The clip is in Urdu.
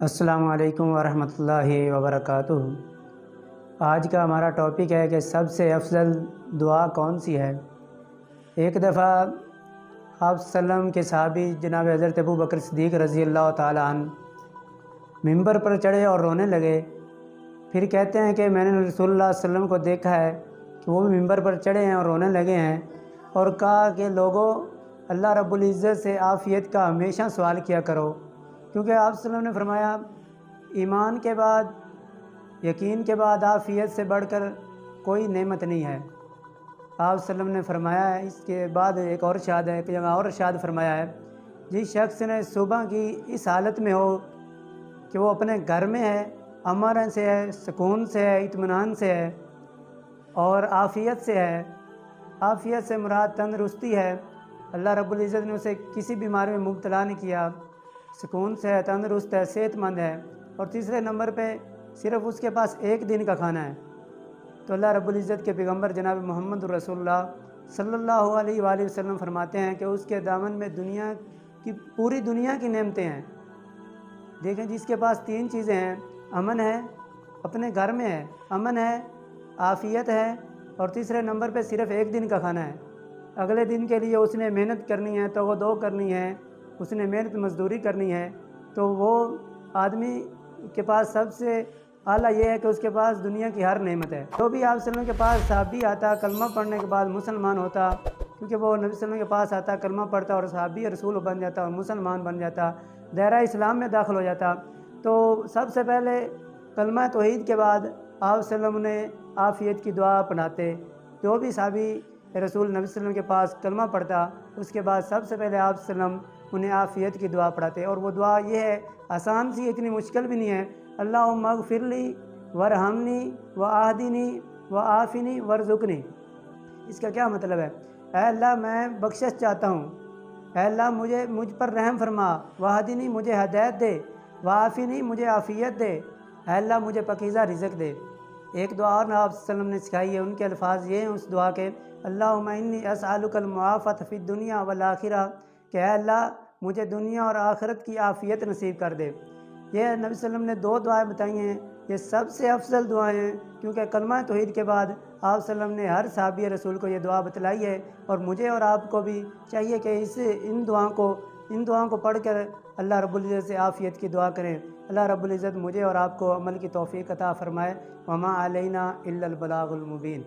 السلام علیکم ورحمۃ اللہ وبرکاتہ۔ آج کا ہمارا ٹاپک ہے کہ سب سے افضل دعا کون سی ہے۔ ایک دفعہ آپ وسلم کے صحابی جناب حضرت ابو بکر صدیق رضی اللہ تعالیٰ عنہ ممبر پر چڑھے اور رونے لگے۔ پھر کہتے ہیں کہ میں نے رسول اللہ صلی اللہ علیہ وسلم کو دیکھا ہے کہ وہ بھی ممبر پر چڑھے ہیں اور رونے لگے ہیں، اور کہا کہ لوگوں، اللہ رب العزت سے عافیت کا ہمیشہ سوال کیا کرو، کیونکہ آپ صلی اللہ علیہ وسلم نے فرمایا ایمان کے بعد، یقین کے بعد عافیت سے بڑھ کر کوئی نعمت نہیں ہے۔ آپ صلی اللہ علیہ وسلم نے فرمایا ہے، اس کے بعد ایک اور ارشاد ہے کہ جگہ اور ارشاد فرمایا ہے، جس شخص نے صبح کی اس حالت میں ہو کہ وہ اپنے گھر میں ہے، امن سے ہے، سکون سے ہے، اطمینان سے ہے اور عافیت سے ہے۔ عافیت سے مراد تندرستی ہے، اللہ رب العزت نے اسے کسی بیماری میں مبتلا نہیں کیا، سکون سے ہے، تندرست ہے، صحت مند ہے، اور تیسرے نمبر پہ صرف اس کے پاس ایک دن کا کھانا ہے۔ تو اللہ رب العزت کے پیغمبر جناب محمد رسول اللہ صلی اللہ علیہ وآلہ وسلم فرماتے ہیں کہ اس کے دامن میں پوری دنیا کی نعمتیں ہیں۔ دیکھیں، جس کے پاس تین چیزیں ہیں، امن ہے، اپنے گھر میں ہے، امن ہے، عافیت ہے، اور تیسرے نمبر پہ صرف ایک دن کا کھانا ہے۔ اگلے دن کے لیے اس نے محنت کرنی ہے، تو کرنی ہے، اس نے محنت مزدوری کرنی ہے، تو وہ آدمی کے پاس سب سے اعلیٰ یہ ہے کہ اس کے پاس دنیا کی ہر نعمت ہے۔ تو بھی آپ صلی اللہ علیہ وسلم کے پاس صحابی آتا، کلمہ پڑھنے کے بعد مسلمان ہوتا، کیونکہ وہ نبی صلی اللہ علیہ وسلم کے پاس آتا، کلمہ پڑھتا اور صحابی رسول بن جاتا اور مسلمان بن جاتا، دائرہ اسلام میں داخل ہو جاتا۔ تو سب سے پہلے کلمہ توحید کے بعد آپ صلی اللہ علیہ وسلم نے عافیت کی دعا پڑھاتے۔ جو بھی صحابی رسول نبی صلی اللہ علیہ وسلم کے پاس کلمہ پڑھتا، اس کے بعد سب سے پہلے آپ صلی اللہ علیہ وسلم انہیں عافیت کی دعا پڑھاتے، اور وہ دعا یہ ہے، آسان سی، اتنی مشکل بھی نہیں ہے، اللہم اغفر لی ورحمنی وآہدنی وعافنی وارزقنی۔ اس کا کیا مطلب ہے؟ اے اللہ، میں بخشش چاہتا ہوں، اے اللہ مجھ پر رحم فرما، وآہدنی مجھے ہدایت دے، وعافنی مجھے عافیت دے، اے اللہ مجھے پاکیزہ رزق دے۔ ایک دعا اور آپ صلی اللہ علیہ وسلم نے سکھائی ہے، ان کے الفاظ یہ ہیں اس دعا کے، اللہم انی اسألک المعافۃ فی الدنیا والآخرہ، کہ اے اللہ مجھے دنیا اور آخرت کی عافیت نصیب کر دے۔ یہ نبی صلی اللہ علیہ وسلم نے دو دعائیں بتائی ہیں، یہ سب سے افضل دعائیں ہیں، کیونکہ کلمہ توحید کے بعد آپ صلی اللہ علیہ وسلم نے ہر صحابی رسول کو یہ دعا بتلائی ہے، اور مجھے اور آپ کو بھی چاہیے کہ ان دعاؤں کو پڑھ کر اللہ رب العزت سے عافیت کی دعا کریں۔ اللہ رب العزت مجھے اور آپ کو عمل کی توفیق عطا فرمائے۔ وما علینا الا البلاغ المبین۔